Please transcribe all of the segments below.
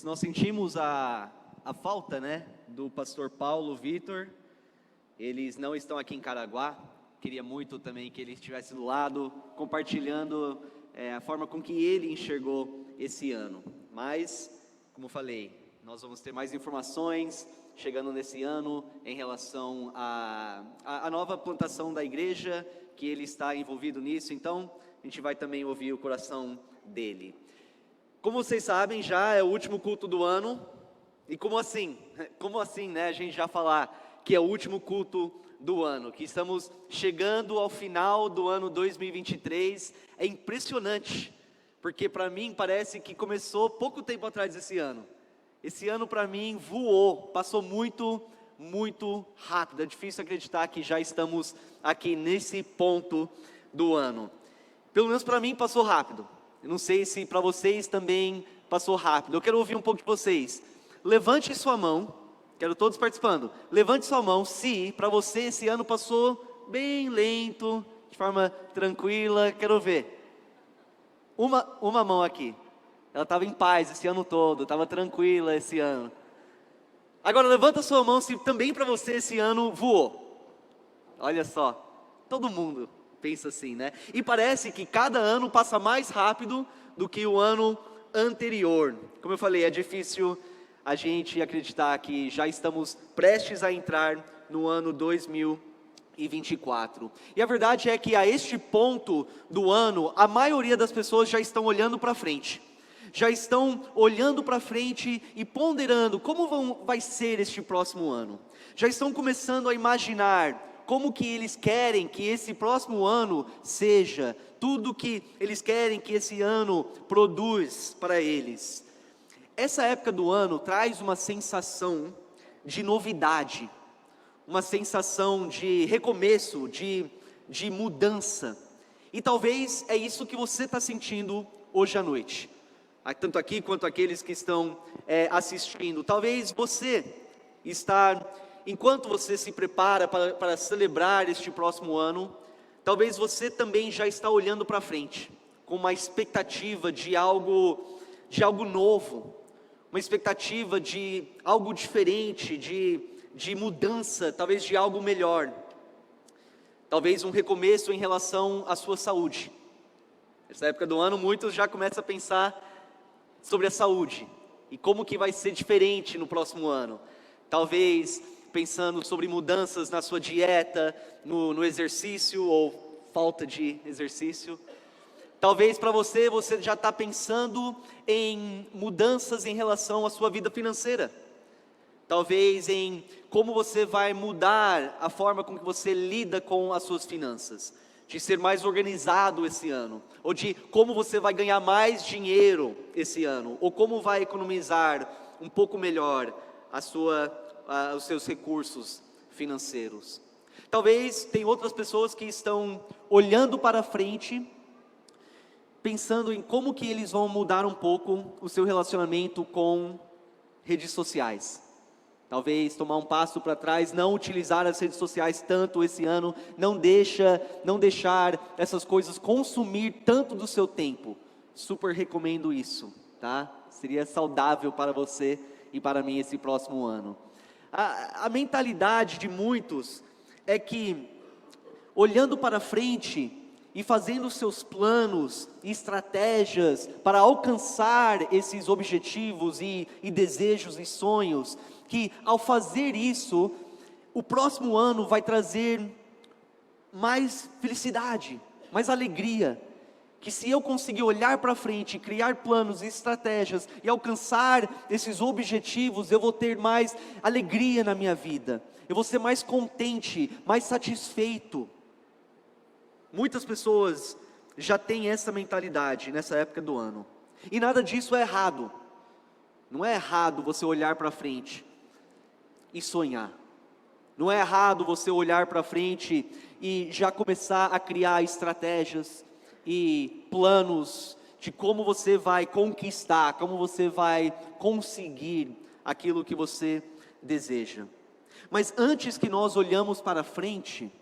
Nós sentimos a falta, né, do pastor Paulo, Vitor. Eles não estão aqui em Caraguá. Queria muito também que ele estivesse do lado, compartilhando a forma com que ele enxergou esse ano. Mas, como falei, nós vamos ter mais informações chegando nesse ano em relação à nova plantação da igreja, que ele está envolvido nisso. Então, a gente vai também ouvir o coração dele. Como vocês sabem, já é o último culto do ano. E como assim? Como assim, né? A gente já falar que é o último culto do ano, que estamos chegando ao final do ano 2023. É impressionante, porque para mim parece que começou pouco tempo atrás esse ano. Esse ano para mim voou, passou muito rápido. É difícil acreditar que já estamos aqui nesse ponto do ano. Pelo menos para mim passou rápido. Eu não sei se para vocês também passou rápido. Eu quero ouvir um pouco de vocês. Levante sua mão, quero todos participando. Levante sua mão se para você esse ano passou bem lento, de forma tranquila. Quero ver. Uma mão aqui. Ela estava em paz esse ano todo, estava tranquila esse ano. Agora levanta sua mão se também para você esse ano voou. Olha só, todo mundo pensa assim, né? E parece que cada ano passa mais rápido do que o ano anterior. Como eu falei, é difícil a gente acreditar que já estamos prestes a entrar no ano 2024. E a verdade é que a este ponto do ano, a maioria das pessoas já estão olhando para frente. Já estão olhando para frente e ponderando como vai ser este próximo ano. Já estão começando a imaginar como que eles querem que esse próximo ano seja, tudo que eles querem que esse ano produz para eles. Essa época do ano traz uma sensação de novidade, uma sensação de recomeço, de mudança. E talvez é isso que você está sentindo hoje à noite. Tanto aqui quanto aqueles que estão assistindo. Talvez você está, enquanto você se prepara para celebrar este próximo ano, talvez você também já está olhando para frente, com uma expectativa de algo novo, uma expectativa de algo diferente, de mudança, talvez de algo melhor. Talvez um recomeço em relação à sua saúde. Nessa época do ano, muitos já começam a pensar sobre a saúde e como que vai ser diferente no próximo ano. Talvez pensando sobre mudanças na sua dieta, no exercício ou falta de exercício. Talvez para você já está pensando em mudanças em relação à sua vida financeira. Talvez em como você vai mudar a forma com que você lida com as suas finanças. De ser mais organizado esse ano, ou de como você vai ganhar mais dinheiro esse ano, ou como vai economizar um pouco melhor os seus recursos financeiros. Talvez tem outras pessoas que estão olhando para frente, pensando em como que eles vão mudar um pouco o seu relacionamento com redes sociais. Talvez tomar um passo para trás, não utilizar as redes sociais tanto esse ano, não deixar essas coisas consumir tanto do seu tempo. Super recomendo isso, tá? Seria saudável para você e para mim esse próximo ano. A mentalidade de muitos é que, olhando para frente e fazendo seus planos e estratégias para alcançar esses objetivos e desejos e sonhos, que ao fazer isso, o próximo ano vai trazer mais felicidade, mais alegria, que se eu conseguir olhar para frente, criar planos e estratégias e alcançar esses objetivos, eu vou ter mais alegria na minha vida, eu vou ser mais contente, mais satisfeito. Muitas pessoas já têm essa mentalidade nessa época do ano, e nada disso é errado. Não é errado você olhar para frente e sonhar. Não é errado você olhar para frente e já começar a criar estratégias e planos de como você vai conquistar, como você vai conseguir aquilo que você deseja. Mas antes que nós olhamos para frente,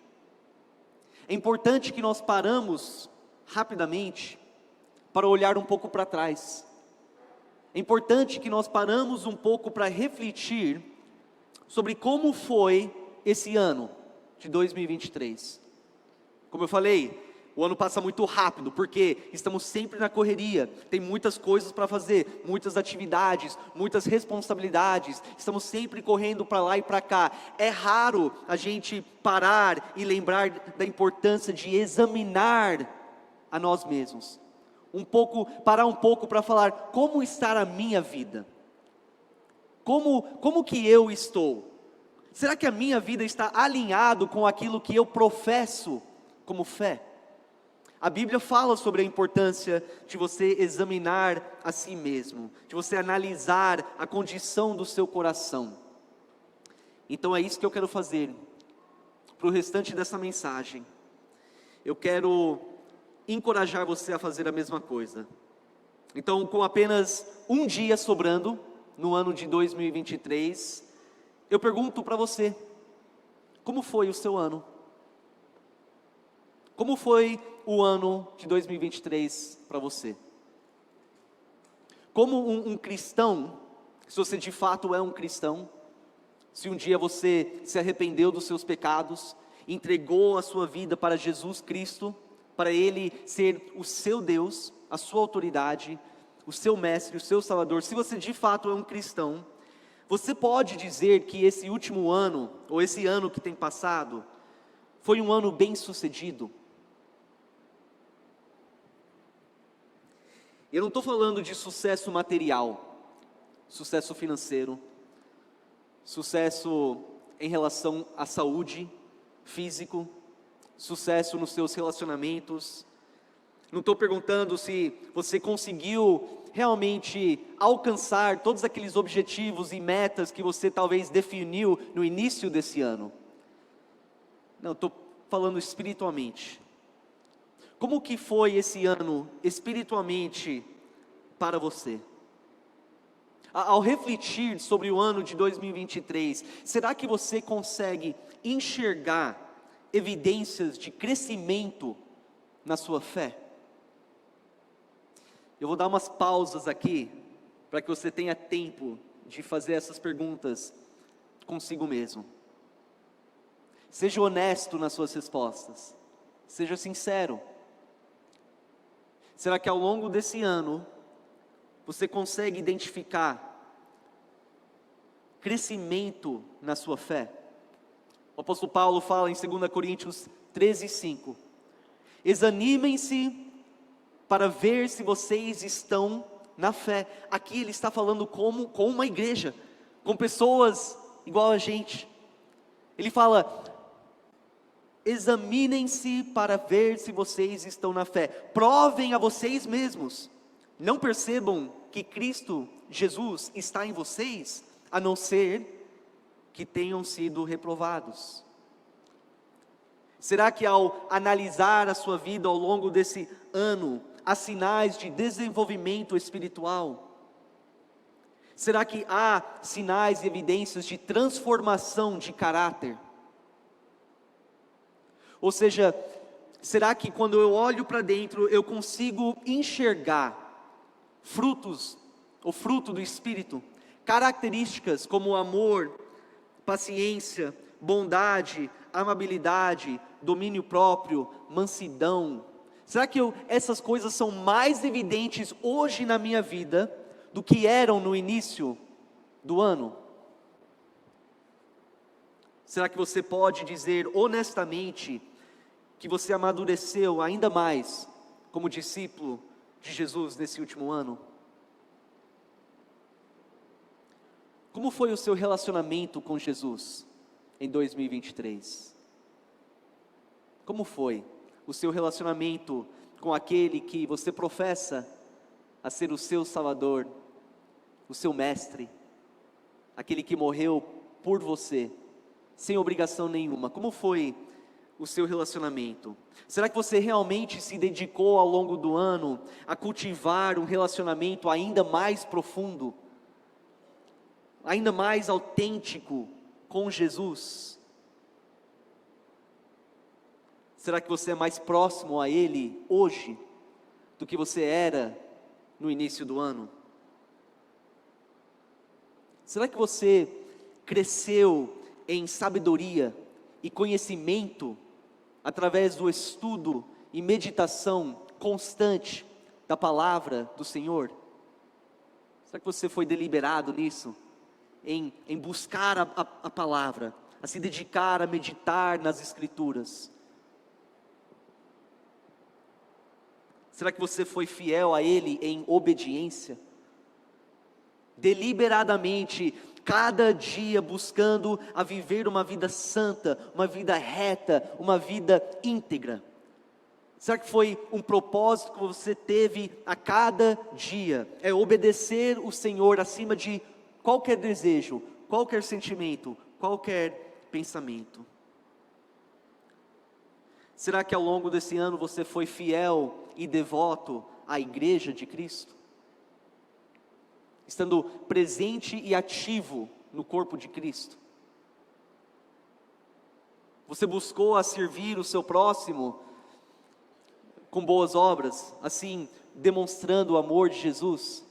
é importante que nós paramos rapidamente para olhar um pouco para trás. é importante que nós paramos um pouco para refletir sobre como foi esse ano de 2023. Como eu falei, o ano passa muito rápido, porque estamos sempre na correria, tem muitas coisas para fazer, muitas atividades, muitas responsabilidades, estamos sempre correndo para lá e para cá. É raro a gente parar e lembrar da importância de examinar a nós mesmos. Parar um pouco para falar, como está a minha vida? Como que eu estou? Será que a minha vida está alinhado com aquilo que eu professo como fé? A Bíblia fala sobre a importância de você examinar a si mesmo, de você analisar a condição do seu coração. Então é isso que eu quero fazer para o restante dessa mensagem. Eu quero encorajar você a fazer a mesma coisa. Então, com apenas um dia sobrando no ano de 2023, eu pergunto para você, como foi o seu ano? Como foi o ano de 2023 para você? Como um cristão, se você de fato é um cristão, se um dia você se arrependeu dos seus pecados, entregou a sua vida para Jesus Cristo, para Ele ser o seu Deus, a sua autoridade, o seu mestre, o seu salvador, se você de fato é um cristão, você pode dizer que esse último ano, ou esse ano que tem passado, foi um ano bem sucedido? Eu não estou falando de sucesso material, sucesso financeiro, sucesso em relação à saúde, físico, sucesso nos seus relacionamentos. Não estou perguntando se você conseguiu realmente alcançar todos aqueles objetivos e metas que você talvez definiu no início desse ano. Não, estou falando espiritualmente. Como que foi esse ano espiritualmente para você? Ao refletir sobre o ano de 2023, será que você consegue enxergar evidências de crescimento na sua fé? Eu vou dar umas pausas aqui, para que você tenha tempo de fazer essas perguntas consigo mesmo. Seja honesto nas suas respostas, seja sincero. Será que ao longo desse ano, você consegue identificar crescimento na sua fé? O apóstolo Paulo fala em 2 Coríntios 13:5, examinem-se para ver se vocês estão na fé. Aqui ele está falando com uma igreja, com pessoas igual a gente. Ele fala, examinem-se para ver se vocês estão na fé. Provem a vocês mesmos. Não percebam que Cristo Jesus está em vocês, a não ser que tenham sido reprovados. Será que ao analisar a sua vida ao longo desse ano, há sinais de desenvolvimento espiritual? Será que há sinais e evidências de transformação de caráter? Ou seja, será que quando eu olho para dentro, eu consigo enxergar frutos, o fruto do Espírito, características como amor, paciência, bondade, amabilidade, domínio próprio, mansidão? Será que essas coisas são mais evidentes hoje na minha vida do que eram no início do ano? Será que você pode dizer honestamente que você amadureceu ainda mais como discípulo de Jesus nesse último ano? Como foi o seu relacionamento com Jesus em 2023? Como foi o seu relacionamento com aquele que você professa a ser o seu Salvador, o seu Mestre, aquele que morreu por você, sem obrigação nenhuma? Como foi o seu relacionamento? Será que você realmente se dedicou ao longo do ano a cultivar um relacionamento ainda mais profundo, ainda mais autêntico com Jesus? Será que você é mais próximo a Ele hoje do que você era no início do ano? Será que você cresceu em sabedoria e conhecimento através do estudo e meditação constante da palavra do Senhor? Será que você foi deliberado nisso? Em buscar a palavra, a se dedicar a meditar nas Escrituras? Será que você foi fiel a Ele em obediência? Deliberadamente, cada dia buscando a viver uma vida santa, uma vida reta, uma vida íntegra? Será que foi um propósito que você teve a cada dia? É obedecer o Senhor acima de qualquer desejo, qualquer sentimento, qualquer pensamento. Será que ao longo desse ano você foi fiel e devoto à igreja de Cristo? Estando presente e ativo no corpo de Cristo? Você buscou a servir o seu próximo com boas obras, assim demonstrando o amor de Jesus?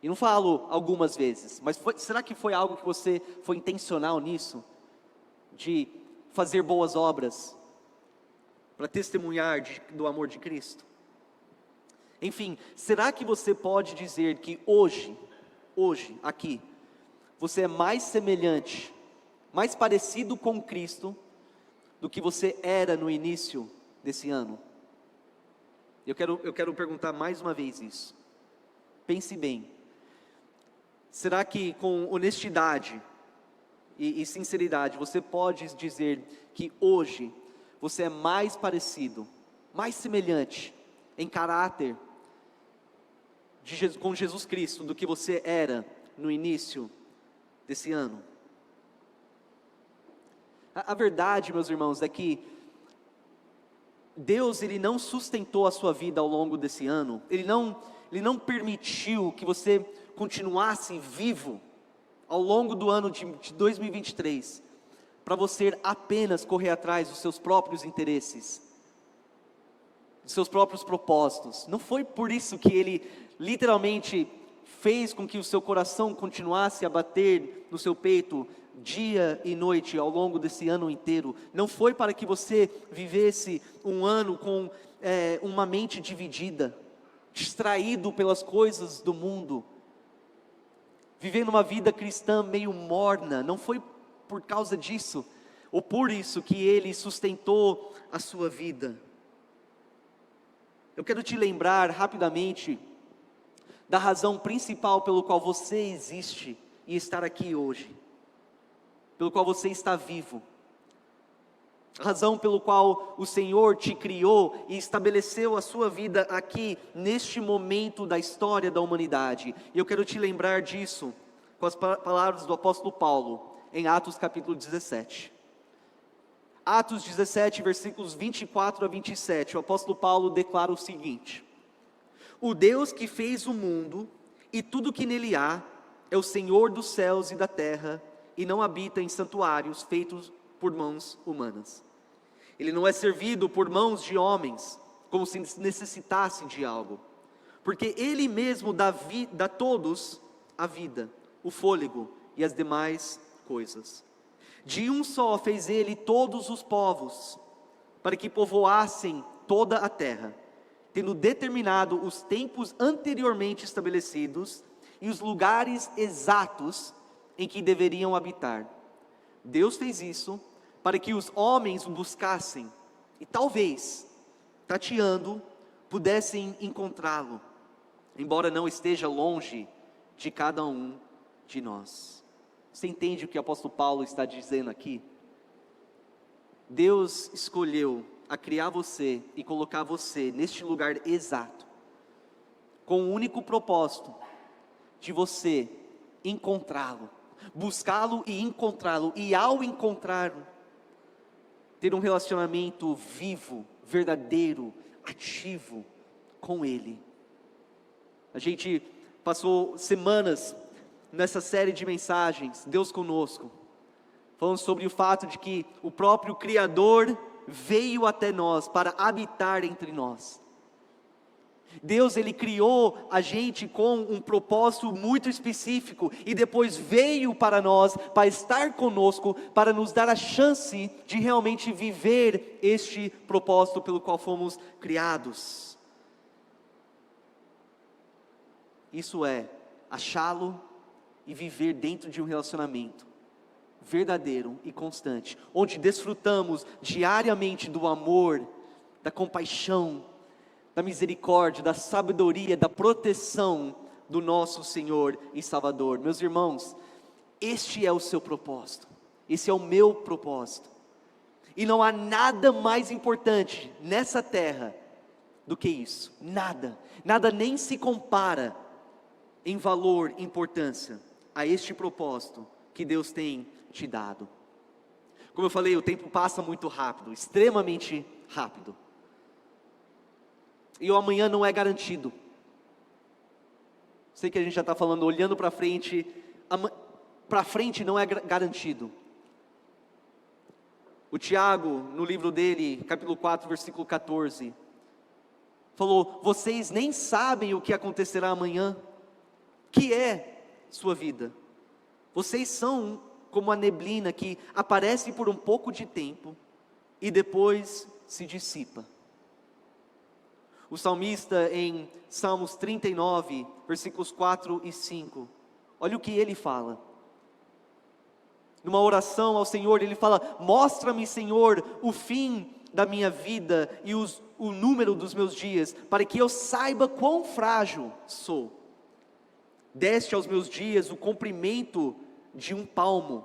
E não falo algumas vezes, mas será que foi algo que você foi intencional nisso? De fazer boas obras para testemunhar do amor de Cristo? Enfim, será que você pode dizer que hoje, aqui, você é mais semelhante, mais parecido com Cristo, do que você era no início desse ano? Eu quero perguntar mais uma vez isso. Pense bem. Será que com honestidade e sinceridade, você pode dizer que hoje, você é mais parecido, mais semelhante em caráter com Jesus Cristo do que você era no início desse ano? A verdade, meus irmãos, é que Deus, Ele não sustentou a sua vida ao longo desse ano. Ele não permitiu que você continuasse vivo ao longo do ano de 2023, para você apenas correr atrás dos seus próprios interesses, dos seus próprios propósitos. Não foi por isso que Ele literalmente fez com que o seu coração continuasse a bater no seu peito dia e noite ao longo desse ano inteiro. Não foi para que você vivesse um ano com uma mente dividida, distraído pelas coisas do mundo, vivendo uma vida cristã meio morna. Não foi por causa disso, ou por isso, que Ele sustentou a sua vida. Eu quero te lembrar rapidamente da razão principal pelo qual você existe e está aqui hoje, pelo qual você está vivo, a razão pelo qual o Senhor te criou e estabeleceu a sua vida aqui, neste momento da história da humanidade. E eu quero te lembrar disso com as palavras do apóstolo Paulo, em Atos capítulo 17. Atos 17, versículos 24 a 27, o apóstolo Paulo declara o seguinte: o Deus que fez o mundo e tudo que nele há, é o Senhor dos céus e da terra, e não habita em santuários feitos por mãos humanas. Ele não é servido por mãos de homens, como se necessitassem de algo, porque Ele mesmo dá a todos a vida, o fôlego e as demais coisas. De um só fez Ele todos os povos, para que povoassem toda a terra, tendo determinado os tempos anteriormente estabelecidos e os lugares exatos em que deveriam habitar. Deus fez isso para que os homens o buscassem e talvez, tateando, pudessem encontrá-lo, embora não esteja longe de cada um de nós. Você entende o que o apóstolo Paulo está dizendo aqui? Deus escolheu a criar você e colocar você neste lugar exato, com o único propósito de você encontrá-lo, buscá-lo e encontrá-lo, e ao encontrá-lo, ter um relacionamento vivo, verdadeiro, ativo com Ele. A gente passou semanas nessa série de mensagens, Deus Conosco, falando sobre o fato de que o próprio Criador veio até nós para habitar entre nós. Deus, Ele criou a gente com um propósito muito específico, e depois veio para nós, para estar conosco, para nos dar a chance de realmente viver este propósito pelo qual fomos criados. Isso é achá-lo e viver dentro de um relacionamento verdadeiro e constante, onde desfrutamos diariamente do amor, da compaixão, da misericórdia, da sabedoria, da proteção do nosso Senhor e Salvador. Meus irmãos, este é o seu propósito, esse é o meu propósito, e não há nada mais importante nessa terra do que isso. Nada nem se compara em valor e importância a este propósito que Deus tem te dado. Como eu falei, o tempo passa muito rápido, extremamente rápido, e o amanhã não é garantido. Sei que a gente já está falando, olhando para frente, para frente não é garantido. O Tiago, no livro dele, capítulo 4, versículo 14, falou: vocês nem sabem o que acontecerá amanhã, que é sua vida. Vocês são como a neblina que aparece por um pouco de tempo e depois se dissipa. O salmista, em Salmos 39, versículos 4 e 5, olha o que ele fala. Numa oração ao Senhor, ele fala: mostra-me, Senhor, o fim da minha vida e o número dos meus dias, para que eu saiba quão frágil sou. Deste aos meus dias o comprimento de um palmo,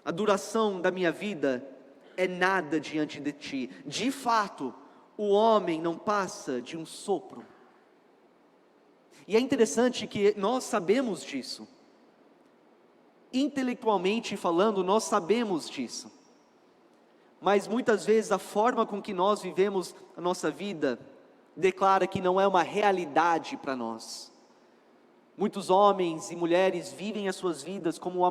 a duração da minha vida é nada diante de ti. De fato, o homem não passa de um sopro. E é interessante que nós sabemos disso. Intelectualmente falando, nós sabemos disso. Mas muitas vezes a forma com que nós vivemos a nossa vida declara que não é uma realidade para nós. Muitos homens e mulheres vivem as suas vidas como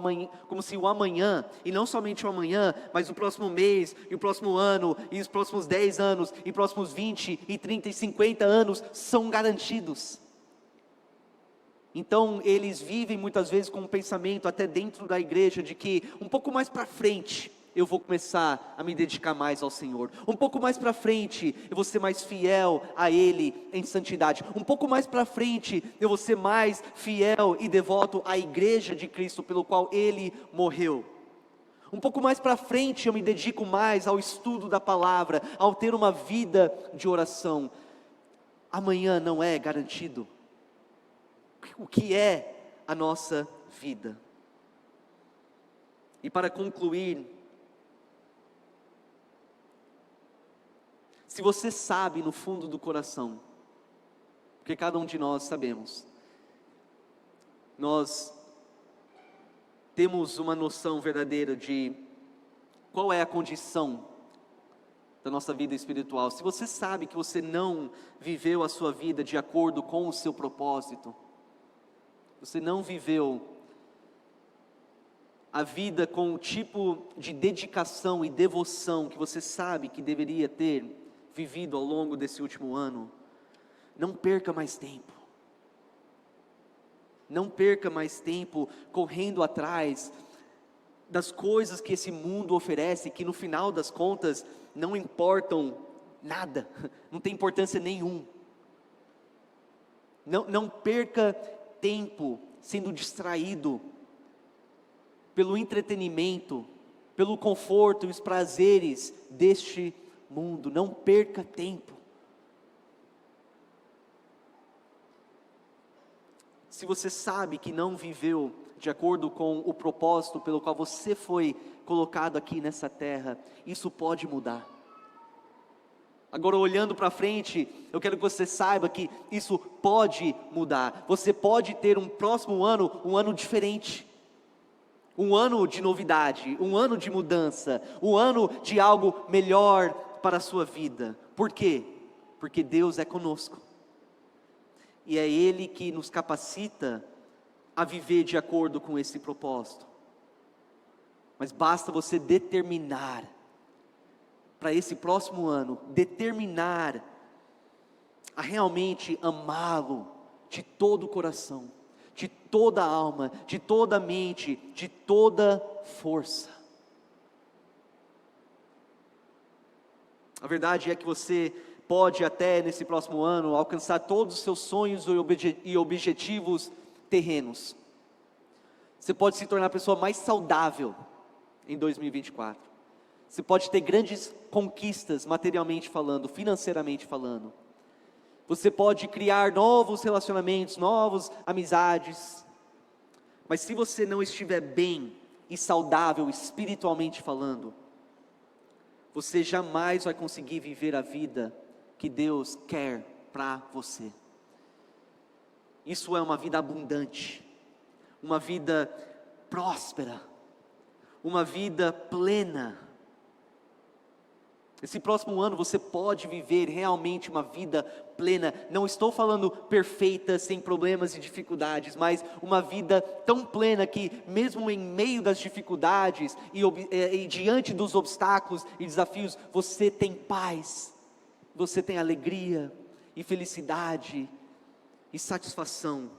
se o amanhã, e não somente o amanhã, mas o próximo mês, e o próximo ano, e os próximos 10 anos, e próximos 20, e 30, e 50 anos, são garantidos. Então eles vivem muitas vezes com um pensamento, até dentro da igreja, de que um pouco mais para frente, eu vou começar a me dedicar mais ao Senhor. Um pouco mais para frente, eu vou ser mais fiel a Ele em santidade. Um pouco mais para frente, eu vou ser mais fiel e devoto à igreja de Cristo, pelo qual Ele morreu. Um pouco mais para frente, eu me dedico mais ao estudo da palavra, ao ter uma vida de oração. Amanhã não é garantido. O que é a nossa vida? E para concluir, se você sabe no fundo do coração, porque cada um de nós sabemos, nós temos uma noção verdadeira de qual é a condição da nossa vida espiritual. Se você sabe que você não viveu a sua vida de acordo com o seu propósito, você não viveu a vida com o tipo de dedicação e devoção que você sabe que deveria ter vivido ao longo desse último ano, não perca mais tempo. Não perca mais tempo correndo atrás das coisas que esse mundo oferece, que no final das contas não importam nada, não tem importância nenhuma. Não perca tempo sendo distraído pelo entretenimento, pelo conforto e os prazeres deste mundo. Não perca tempo. Se você sabe que não viveu de acordo com o propósito pelo qual você foi colocado aqui nessa terra, isso pode mudar. Agora, olhando para frente, eu quero que você saiba que isso pode mudar. Você pode ter um próximo ano, um ano diferente. Um ano de novidade, um ano de mudança, um ano de algo melhor para a sua vida. Por quê? Porque Deus é conosco. E é Ele que nos capacita a viver de acordo com esse propósito. Mas basta você determinar, para esse próximo ano, determinar a realmente amá-lo de todo o coração, de toda a alma, de toda a mente, de toda força. A verdade é que você pode até nesse próximo ano alcançar todos os seus sonhos e objetivos terrenos. Você pode se tornar a pessoa mais saudável em 2024. Você pode ter grandes conquistas materialmente falando, financeiramente falando. Você pode criar novos relacionamentos, novas amizades. Mas se você não estiver bem e saudável espiritualmente falando, você jamais vai conseguir viver a vida que Deus quer para você. Isso é uma vida abundante, uma vida próspera, uma vida plena. Esse próximo ano você pode viver realmente uma vida plena. Não estou falando perfeita, sem problemas e dificuldades, mas uma vida tão plena que mesmo em meio das dificuldades e diante dos obstáculos e desafios, você tem paz, você tem alegria e felicidade e satisfação.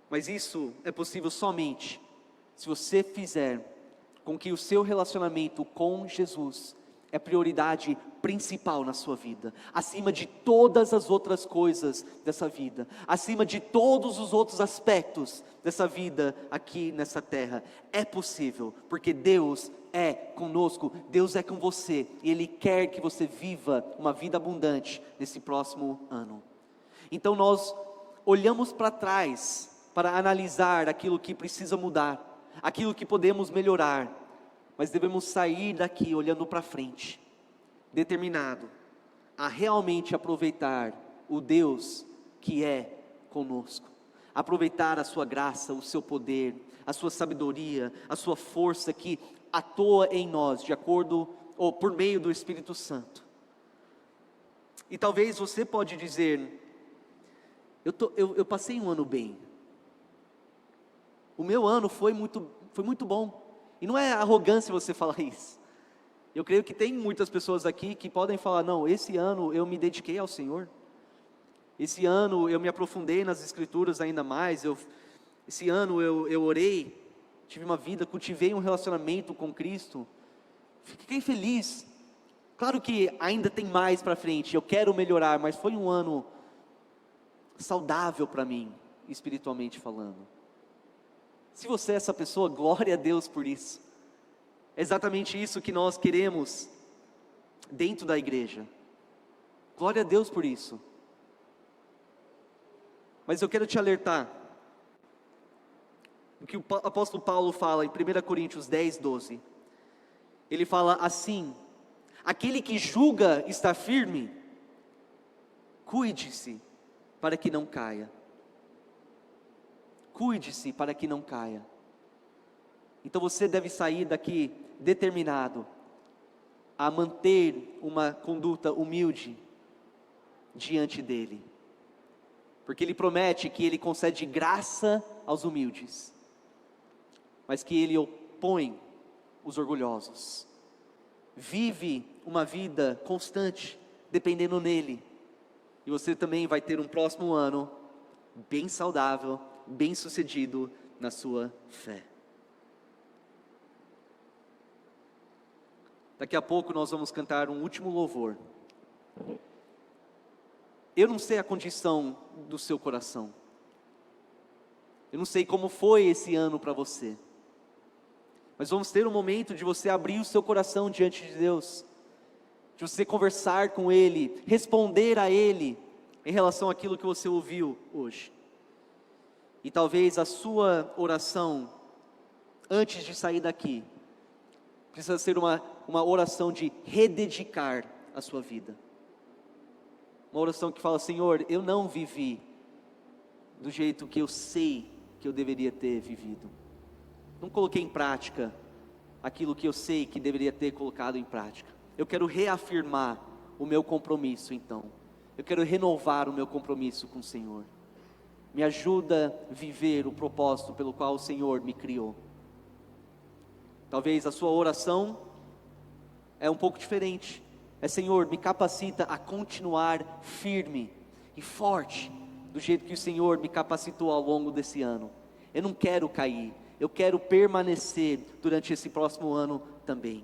Mas isso é possível somente se você fizer com que o seu relacionamento com Jesus é prioridade principal na sua vida, acima de todas as outras coisas dessa vida, acima de todos os outros aspectos dessa vida aqui nessa terra. É possível, porque Deus é conosco, Deus é com você, e Ele quer que você viva uma vida abundante nesse próximo ano. Então nós olhamos para trás, para analisar aquilo que precisa mudar, aquilo que podemos melhorar, mas devemos sair daqui olhando para frente, determinado a realmente aproveitar o Deus que é conosco, aproveitar a sua graça, o seu poder, a sua sabedoria, a sua força que atua em nós, de acordo, ou por meio do Espírito Santo. E talvez você pode dizer, eu passei um ano bem, o meu ano foi muito bom. E não é arrogância você falar isso. Eu creio que tem muitas pessoas aqui que podem falar, não, esse ano eu me dediquei ao Senhor. Esse ano eu me aprofundei nas Escrituras ainda mais. Esse ano eu orei, tive uma vida, cultivei um relacionamento com Cristo. Fiquei feliz. Claro que ainda tem mais para frente, eu quero melhorar, mas foi um ano saudável para mim, espiritualmente falando. Se você é essa pessoa, glória a Deus por isso. É exatamente isso que nós queremos dentro da igreja. Glória a Deus por isso. Mas eu quero te alertar o que o apóstolo Paulo fala em 1 Coríntios 10, 12. Ele fala assim: aquele que julga estar firme, cuide-se para que não caia. Cuide-se para que não caia. Então você deve sair daqui determinado a manter uma conduta humilde diante dele, porque ele promete que ele concede graça aos humildes, mas que ele opõe os orgulhosos. Vive uma vida constante dependendo nele, e você também vai ter um próximo ano bem saudável, bem sucedido na sua fé. Daqui a pouco nós vamos cantar um último louvor. Eu não sei a condição do seu coração. Eu não sei como foi esse ano para você. Mas vamos ter um momento de você abrir o seu coração diante de Deus, de você conversar com Ele, responder a Ele em relação àquilo que você ouviu hoje. E talvez a sua oração, antes de sair daqui, precisa ser uma oração de rededicar a sua vida. Uma oração que fala: Senhor, eu não vivi do jeito que eu sei que eu deveria ter vivido. Não coloquei em prática aquilo que eu sei que deveria ter colocado em prática. Eu quero reafirmar o meu compromisso então. Eu quero renovar o meu compromisso com o Senhor. Me ajuda a viver o propósito pelo qual o Senhor me criou. Talvez a sua oração é um pouco diferente. Senhor, me capacita a continuar firme e forte, do jeito que o Senhor me capacitou ao longo desse ano. Eu não quero cair, eu quero permanecer durante esse próximo ano também.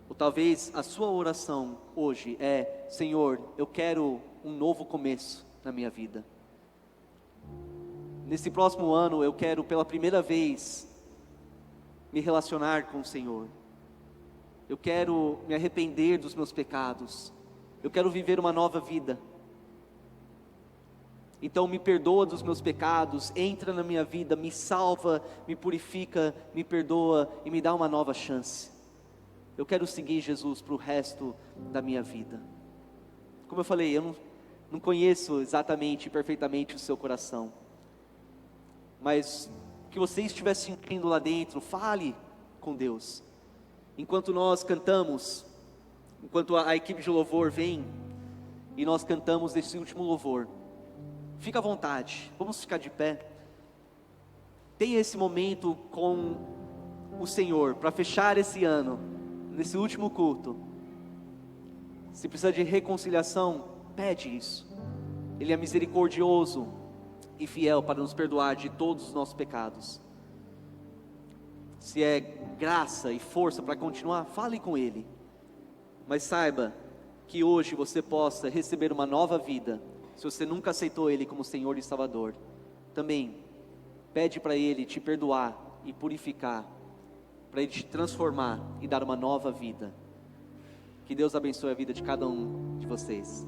Ou talvez a sua oração hoje é: Senhor, eu quero um novo começo na minha vida. Nesse próximo ano eu quero pela primeira vez me relacionar com o Senhor. Eu quero me arrepender dos meus pecados. Eu quero viver uma nova vida. Então me perdoa dos meus pecados, entra na minha vida, me salva, me purifica, me perdoa e me dá uma nova chance. Eu quero seguir Jesus para o resto da minha vida. Como eu falei, eu não conheço exatamente, perfeitamente o seu coração. Mas o que você estiver sentindo lá dentro, fale com Deus. Enquanto nós cantamos, enquanto a equipe de louvor vem e nós cantamos esse último louvor, fica à vontade, vamos ficar de pé. Tenha esse momento com o Senhor para fechar esse ano, nesse último culto. Se precisa de reconciliação, pede isso. Ele é misericordioso e fiel para nos perdoar de todos os nossos pecados. Se é graça e força para continuar, fale com Ele. Mas saiba que hoje você possa receber uma nova vida. Se você nunca aceitou Ele como Senhor e Salvador, também pede para Ele te perdoar e purificar, para Ele te transformar e dar uma nova vida. Que Deus abençoe a vida de cada um de vocês.